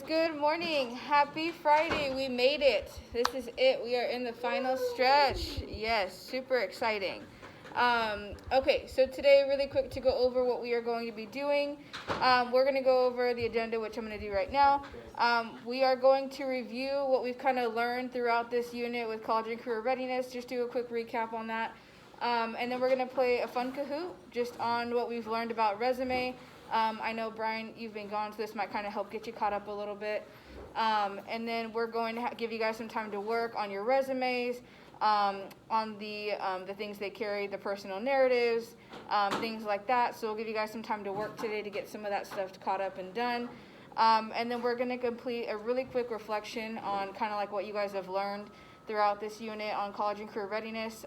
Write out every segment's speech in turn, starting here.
good morning. Happy Friday. We made it. This is it. We are in the final stretch. Yes, super exciting. Okay, so today, really quick to go over what we are going to be doing. We're going to go over the agenda, which I'm going to do right now. We are going to review what we've kind of learned throughout this unit with college and career readiness, just do a quick recap on that. And then we're going to play a fun Kahoot just on what we've learned about resume. I know, Brian, you've been gone, so this might kind of help get you caught up a little bit. And then we're going to give you guys some time to work on your resumes, on the things they carry, the personal narratives, things like that. So we'll give you guys some time to work today to get some of that stuff caught up and done. And then we're going to complete a really quick reflection on kind of like what you guys have learned throughout this unit on college and career readiness.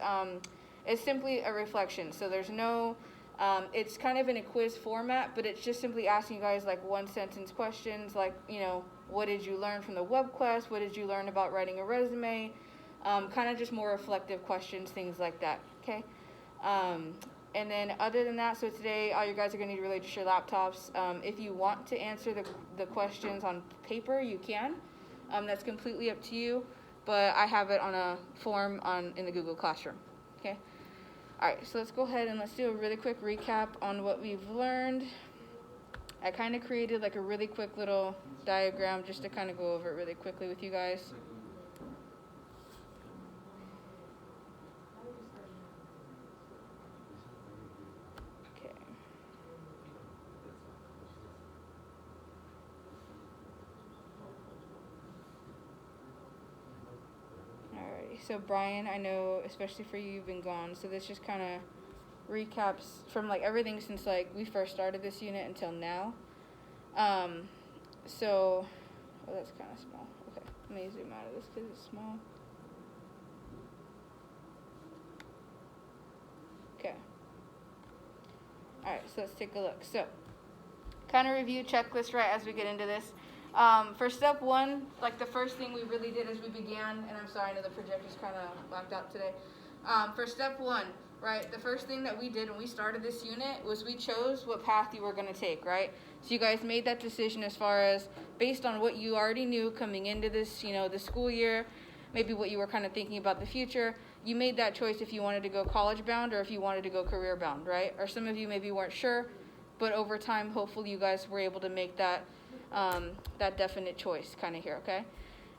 It's simply a reflection, so there's no... it's kind of in a quiz format, but it's just simply asking you guys like one sentence questions, like, you know, what did you learn from the web quest? What did you learn about writing a resume? Kind of just more reflective questions, things like that, okay? And then other than that, so today all you guys are going to need really just your laptops. If you want to answer the questions on paper, you can. That's completely up to you, but I have it on a form in the Google Classroom, okay? All right, so let's go ahead and let's do a really quick recap on what we've learned. I kind of created like a really quick little diagram just to kind of go over it really quickly with you guys. Okay. Alrighty, so Brian, I know especially for you, you've been gone, so this just kind of recaps from like everything since like we first started this unit until now. So, oh, that's kind of small. Okay, let me zoom out of this because it's small. Okay. All right, so let's take a look. So, kind of review checklist right as we get into this. For step one, like the first thing we really did as we began, and I'm sorry, I know the projector's kind of blacked out today. For step one, right, the first thing that we did when we started this unit was we chose what path you were going to take, right? So you guys made that decision as far as based on what you already knew coming into this, you know, the school year, maybe what you were kind of thinking about the future. You made that choice if you wanted to go college bound or if you wanted to go career bound, right? Or some of you maybe weren't sure, but over time, hopefully you guys were able to make that definite choice kind of here, okay?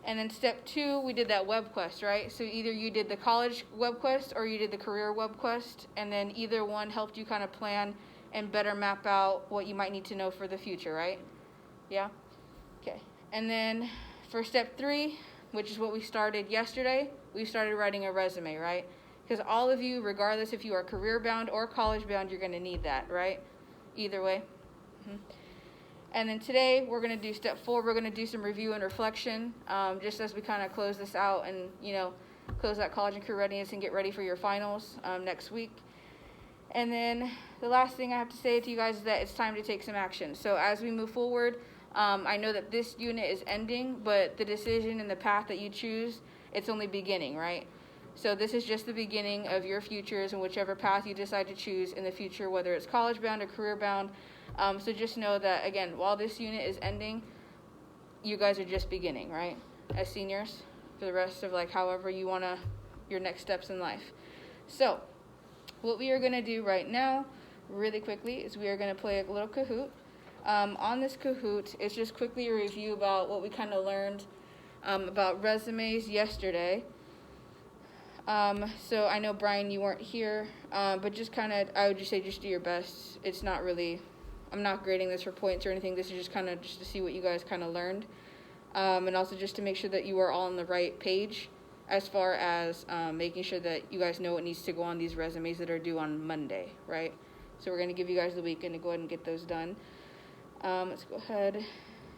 And then step two, we did that web quest, right? So either you did the college web quest or you did the career web quest, and then either one helped you kind of plan and better map out what you might need to know for the future, right? Yeah? Okay. And then for step three, which is what we started yesterday, we started writing a resume, right? Because all of you, regardless if you are career bound or college bound, you're going to need that, right? Either way. Mm-hmm. And then today, we're going to do step four. We're going to do some review and reflection, just as we kind of close this out and, you know, close that college and career readiness and get ready for your finals next week. And then the last thing I have to say to you guys is that it's time to take some action. So as we move forward, I know that this unit is ending, but the decision and the path that you choose, it's only beginning, right? So this is just the beginning of your futures and whichever path you decide to choose in the future, whether it's college bound or career bound. So just know that, again, while this unit is ending, you guys are just beginning, right? As seniors, for the rest of like however you want to, your next steps in life. So what we are going to do right now, really quickly, is we are going to play a little Kahoot. On this Kahoot, it's just quickly a review about what we kind of learned about resumes yesterday. So I know, Brian, you weren't here, but just kind of, I would just say just do your best. It's not really, I'm not grading this for points or anything. This is just kind of just to see what you guys kind of learned. And also just to make sure that you are all on the right page as far as making sure that you guys know what needs to go on these resumes that are due on Monday, right? So we're going to give you guys the weekend to go ahead and get those done. Let's go ahead.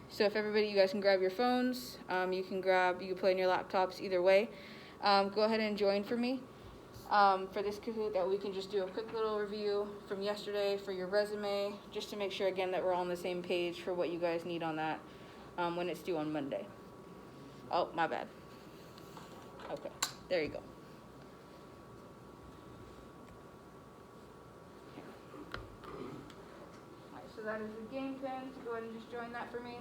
So if everybody, you guys can grab your phones. You can play on your laptops, either way. Go ahead and join for me for this Kahoot that we can just do a quick little review from yesterday for your resume, just to make sure, again, that we're all on the same page for what you guys need on that when it's due on Monday. Oh, my bad. Okay, there you go. All right, so that is the game pen, so go ahead and just join that for me.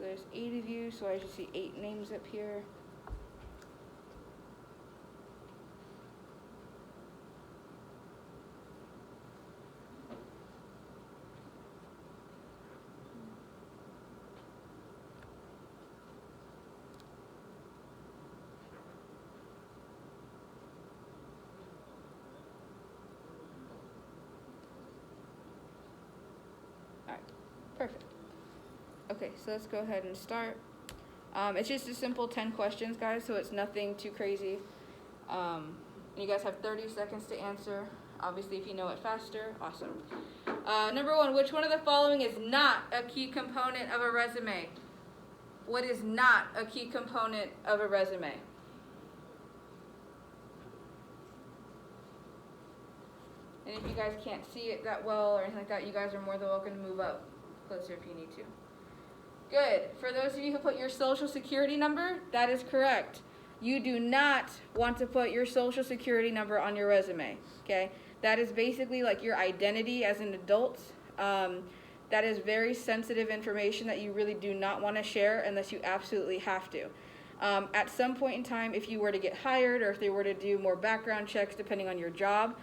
there's 8 of you, so I should see 8 names up here. Perfect. Okay, so let's go ahead and start. It's just a simple 10 questions, guys, so it's nothing too crazy. You guys have 30 seconds to answer. Obviously, if you know it faster, awesome. Number 1, which one of the following is not a key component of a resume? What is not a key component of a resume? And if you guys can't see it that well or anything like that, you guys are more than welcome to move up closer if you need to. Good. For those of you who put your social security number, that is correct. You do not want to put your social security number on your resume, okay? That is basically like your identity as an adult. That is very sensitive information that you really do not want to share unless you absolutely have to. At some point in time, if you were to get hired or if they were to do more background checks depending on your job,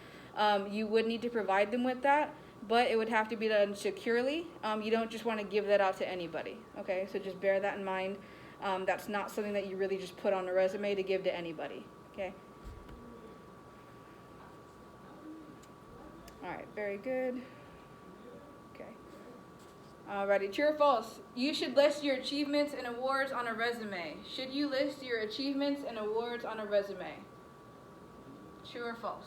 you would need to provide them with that, but it would have to be done securely. You don't just want to give that out to anybody, okay? So just bear that in mind. That's not something that you really just put on a resume to give to anybody, okay? All right, very good. Okay. Alrighty, true or false? You should list your achievements and awards on a resume. Should you list your achievements and awards on a resume? True or false?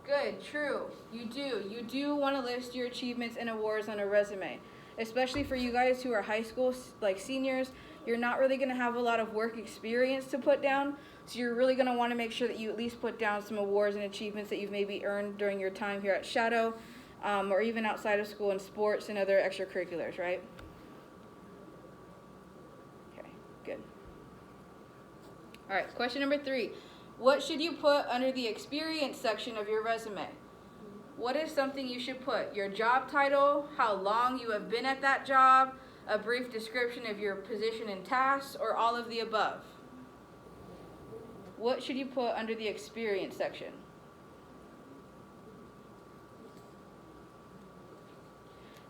Good, true. You do. You do want to list your achievements and awards on a resume. Especially for you guys who are high school, like seniors, you're not really going to have a lot of work experience to put down. So you're really going to want to make sure that you at least put down some awards and achievements that you've maybe earned during your time here at Shadow, or even outside of school in sports and other extracurriculars, right? Okay, good. All right, question number 3. What should you put under the experience section of your resume? What is something you should put? Your job title, how long you have been at that job, a brief description of your position and tasks, or all of the above? What should you put under the experience section?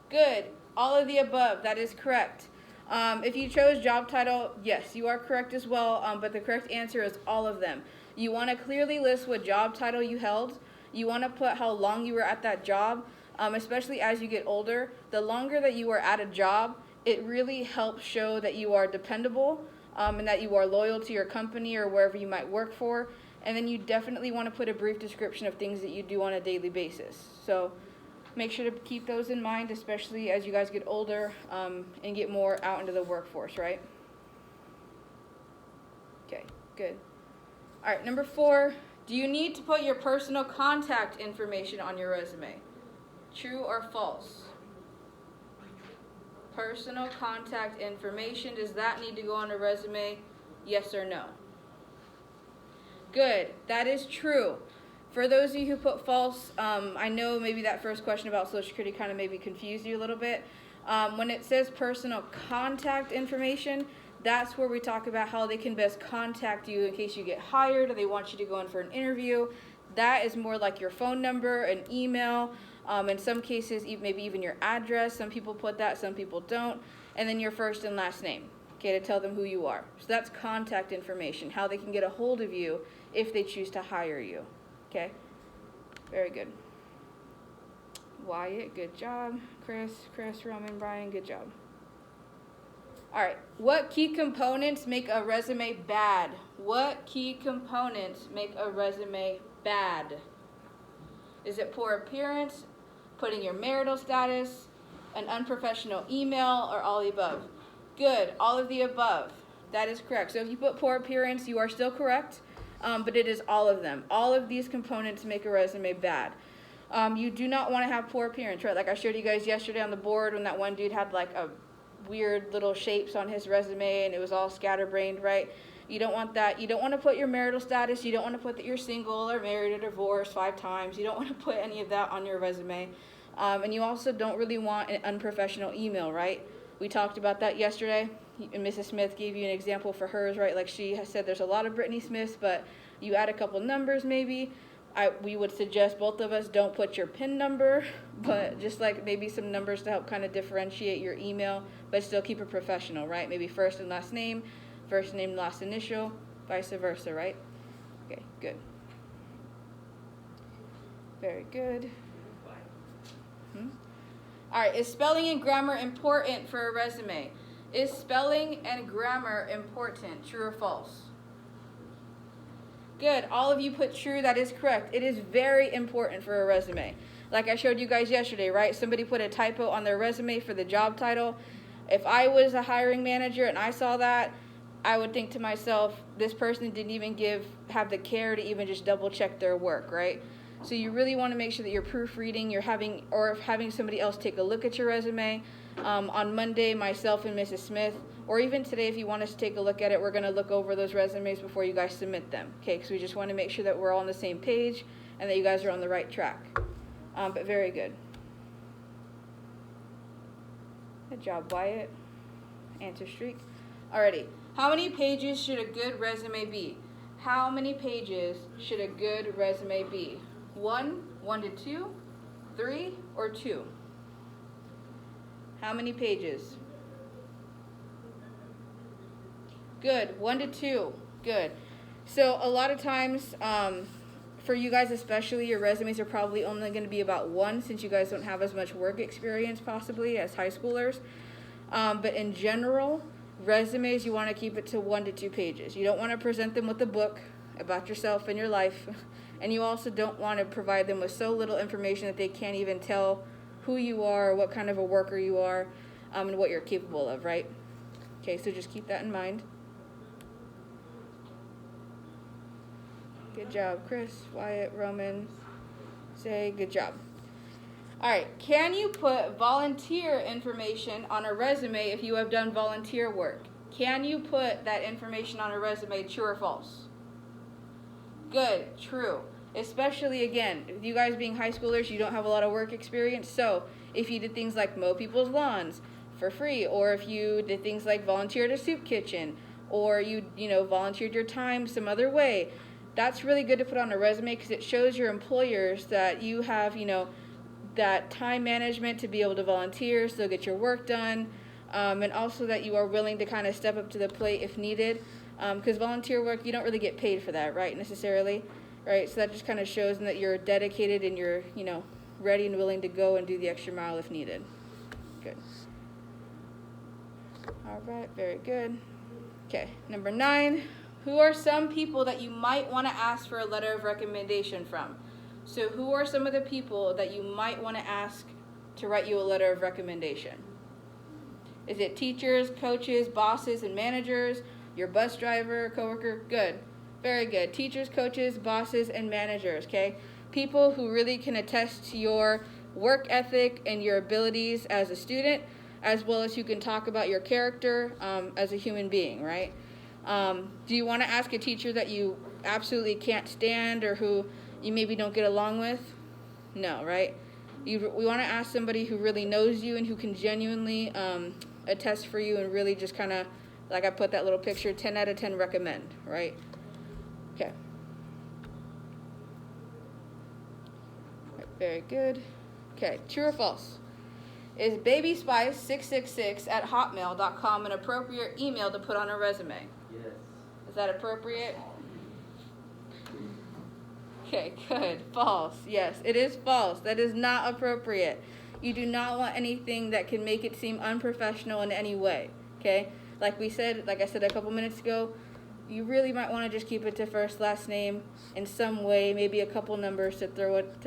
Good. All of the above. That is correct. If you chose job title, yes, you are correct as well, but the correct answer is all of them. You want to clearly list what job title you held. You want to put how long you were at that job, especially as you get older. The longer that you are at a job, it really helps show that you are dependable and that you are loyal to your company or wherever you might work for. And then you definitely want to put a brief description of things that you do on a daily basis. So make sure to keep those in mind, especially as you guys get older and get more out into the workforce, right? Okay, good. All right, number 4, do you need to put your personal contact information on your resume? True or false? Personal contact information, does that need to go on a resume? Yes or no? Good, that is true. For those of you who put false, I know maybe that first question about Social Security kind of maybe confused you a little bit. When it says personal contact information, that's where we talk about how they can best contact you in case you get hired or they want you to go in for an interview. That is more like your phone number, an email, in some cases maybe even your address. Some people put that, some people don't. And then your first and last name, okay, to tell them who you are. So that's contact information, how they can get a hold of you if they choose to hire you. Okay, very good. Wyatt, good job. Chris, Roman, Brian, good job. All right, what key components make a resume bad? What key components make a resume bad? Is it poor appearance, putting your marital status, an unprofessional email, or all the above? Good, all of the above. That is correct. So if you put poor appearance, you are still correct, but it is all of them. All of these components make a resume bad. You do not want to have poor appearance, right? Like I showed you guys yesterday on the board when that one dude had like a weird little shapes on his resume and it was all scatterbrained, right? You don't want that. You don't want to put your marital status. You don't want to put that you're single or married or divorced 5 times. You don't want to put any of that on your resume. And you also don't really want an unprofessional email, right? We talked about that yesterday, and Mrs. Smith gave you an example for hers, right? Like she has said there's a lot of Brittany Smiths, but you add a couple numbers maybe. We would suggest both of us don't put your PIN number, but just like maybe some numbers to help kind of differentiate your email, but still keep it professional, right? Maybe first and last name, last initial, vice versa, right? Okay, good. Very good. All right, is spelling and grammar important for a resume? Is spelling and grammar important, true or false? Good, all of you put true, that is correct. It is very important for a resume. Like I showed you guys yesterday, right? Somebody put a typo on their resume for the job title. If I was a hiring manager and I saw that, I would think to myself, this person didn't even have the care to even just double check their work, right? So you really want to make sure that you're proofreading, having somebody else take a look at your resume. On Monday, myself and Mrs. Smith, or even today if you want us to take a look at it, we're going to look over those resumes before you guys submit them, okay? Because we just want to make sure that we're all on the same page and that you guys are on the right track. But very good. Good job, Wyatt. Answer streak. Alrighty. How many pages should a good resume be? How many pages should a good resume be? 1 to 2, 3, or 2? How many pages? Good, 1 to 2, good. So a lot of times, for you guys especially, your resumes are probably only going to be about 1 since you guys don't have as much work experience possibly as high schoolers. But in general, resumes, you want to keep it to 1 to 2 pages. You don't want to present them with a book about yourself and your life. And you also don't want to provide them with so little information that they can't even tell who you are, what kind of a worker you are, and what you're capable of, right? Okay, so just keep that in mind. Good job, Chris, Wyatt, Roman. Say good job. All right, can you put volunteer information on a resume if you have done volunteer work? Can you put that information on a resume, true or false? Good, true. Especially, again, you guys being high schoolers, you don't have a lot of work experience. So if you did things like mow people's lawns for free, or if you did things like volunteer at a soup kitchen, or you volunteered your time some other way, that's really good to put on a resume because it shows your employers that you have, that time management to be able to volunteer, still get your work done, and also that you are willing to kind of step up to the plate if needed. Because volunteer work, you don't really get paid for that, right, necessarily, right? So that just kind of shows that you're dedicated and you're, ready and willing to go and do the extra mile if needed. Good. All right, very good. Okay, number 9, who are some people that you might want to ask for a letter of recommendation from? So who are some of the people that you might want to ask to write you a letter of recommendation? Is it teachers, coaches, bosses, and managers? Your bus driver, coworker? Good. Very good. Teachers, coaches, bosses, and managers, okay? People who really can attest to your work ethic and your abilities as a student, as well as who can talk about your character as a human being, right? Do you want to ask a teacher that you absolutely can't stand or who you maybe don't get along with? No, right? We want to ask somebody who really knows you and who can genuinely attest for you and really just kind of, like I put that little picture, 10 out of 10 recommend, right? Okay. Right, very good. Okay, true or false? Is babyspice666@hotmail.com an appropriate email to put on a resume? Yes. Is that appropriate? Okay, good. False. Yes, it is false. That is not appropriate. You do not want anything that can make it seem unprofessional in any way, okay? Like I said a couple minutes ago, you really might want to just keep it to first, last name in some way, maybe a couple numbers to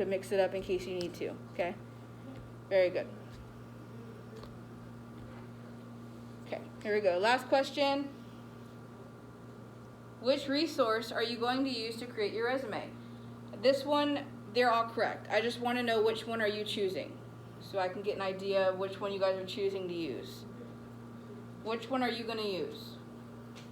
mix it up in case you need to, okay? Very good. Okay, here we go. Last question. Which resource are you going to use to create your resume? This one, they're all correct. I just want to know which one are you choosing so I can get an idea of which one you guys are choosing to use. Which one are you going to use?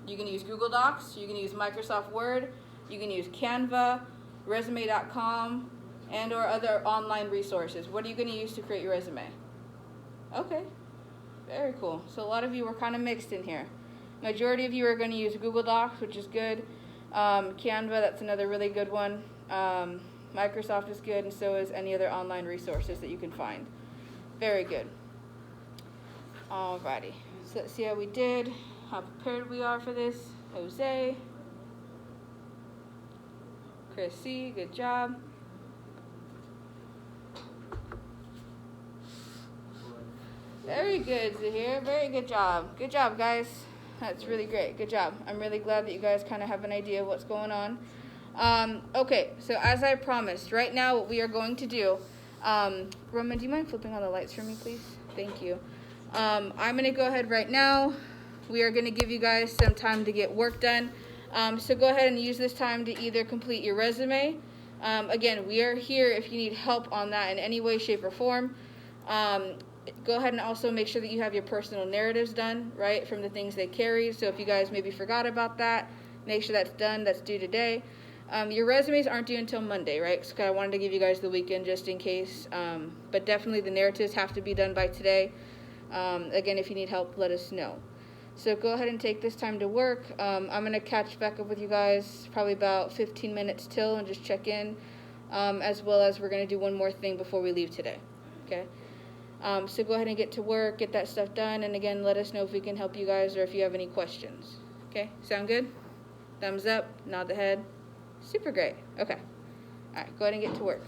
You can use Google Docs, you can use Microsoft Word, you can use Canva, resume.com, And or other online resources. What are you going to use to create your resume? Okay, very cool. So a lot of you were kind of mixed in here. Majority of you are going to use Google Docs, which is good. Canva, that's another really good one. Microsoft is good, and so is any other online resources that you can find. Very good. Alrighty, so let's see how we did, how prepared we are for this. Jose, Chris C, good job. Very good, Zahir. Very good job. Good job, guys. That's really great. Good job. I'm really glad that you guys kind of have an idea of what's going on. Okay, so as I promised, right now what we are going to do, Roman, do you mind flipping on the lights for me, please? Thank you. I'm going to go ahead right now. We are going to give you guys some time to get work done. So go ahead and use this time to either complete your resume. Again, we are here if you need help on that in any way, shape, or form. Go ahead and also make sure that you have your personal narratives done, right, from the things they carry. So if you guys maybe forgot about that, make sure that's done. That's due today. Your resumes aren't due until Monday, right? So I wanted to give you guys the weekend just in case. But definitely the narratives have to be done by today. Again, if you need help, let us know. So go ahead and take this time to work. I'm going to catch back up with you guys probably about 15 minutes till and just check in, as well as we're going to do one more thing before we leave today, okay? So go ahead and get to work, get that stuff done, and again, let us know if we can help you guys or if you have any questions. Okay, sound good? Thumbs up, nod the head. Super great. Okay. All right, go ahead and get to work.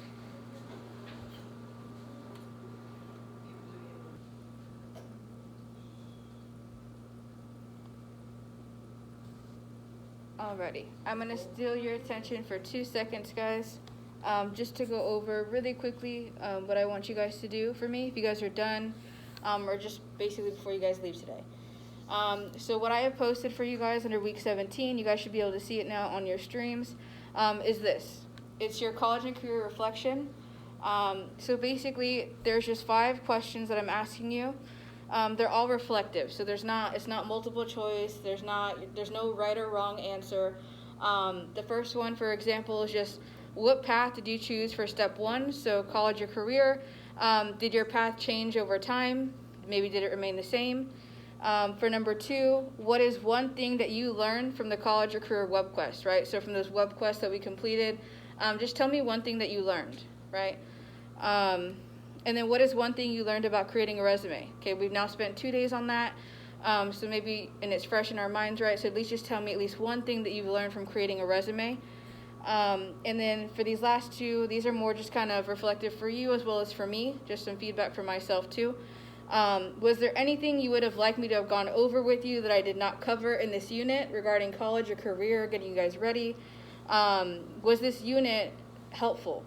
Alrighty, I'm going to steal your attention for 2 seconds, guys. Just to go over really quickly what I want you guys to do for me if you guys are done, or just basically before you guys leave today. So what I have posted for you guys under week 17, you guys should be able to see it now on your streams, is this. It's your college and career reflection. So basically there's just 5 questions that I'm asking you. They're all reflective, so it's not multiple choice, there's no right or wrong answer. The first one, for example, is just what path did you choose for step 1? So college or career. Did your path change over time? Maybe did it remain the same? For number 2, what is one thing that you learned from the college or career web quest, right? So from those web quests that we completed, just tell me one thing that you learned, right? And then what is one thing you learned about creating a resume? Okay, we've now spent 2 days on that. So maybe, and it's fresh in our minds, right? So at least just tell me at least one thing that you've learned from creating a resume. And then for these last 2, these are more just kind of reflective for you as well as for me, just some feedback for myself too. Was there anything you would have liked me to have gone over with you that I did not cover in this unit regarding college or career, getting you guys ready? Was this unit helpful?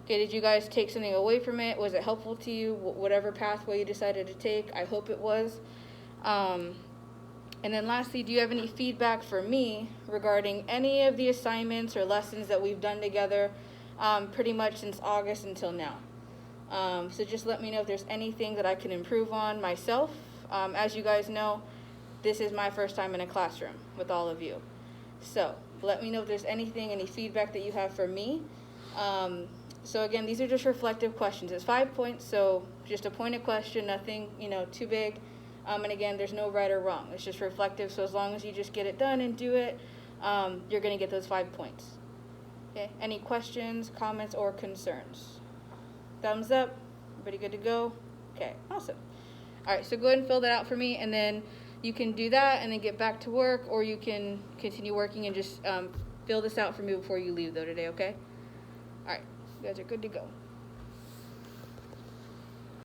Okay, did you guys take something away from it? Was it helpful to you, whatever pathway you decided to take? I hope it was. And then lastly, do you have any feedback for me regarding any of the assignments or lessons that we've done together pretty much since August until now? So just let me know if there's anything that I can improve on myself. As you guys know, this is my first time in a classroom with all of you. So let me know if there's anything, any feedback that you have for me. So again, these are just reflective questions. It's 5 points, so just a pointed question, nothing, too big. And again, there's no right or wrong. It's just reflective, so as long as you just get it done and do it, you're going to get those 5 points. Okay, any questions, comments, or concerns? Thumbs up? Everybody good to go? Okay, awesome. All right, so go ahead and fill that out for me, and then you can do that and then get back to work, or you can continue working and just fill this out for me before you leave, though, today, okay? All right, you guys are good to go.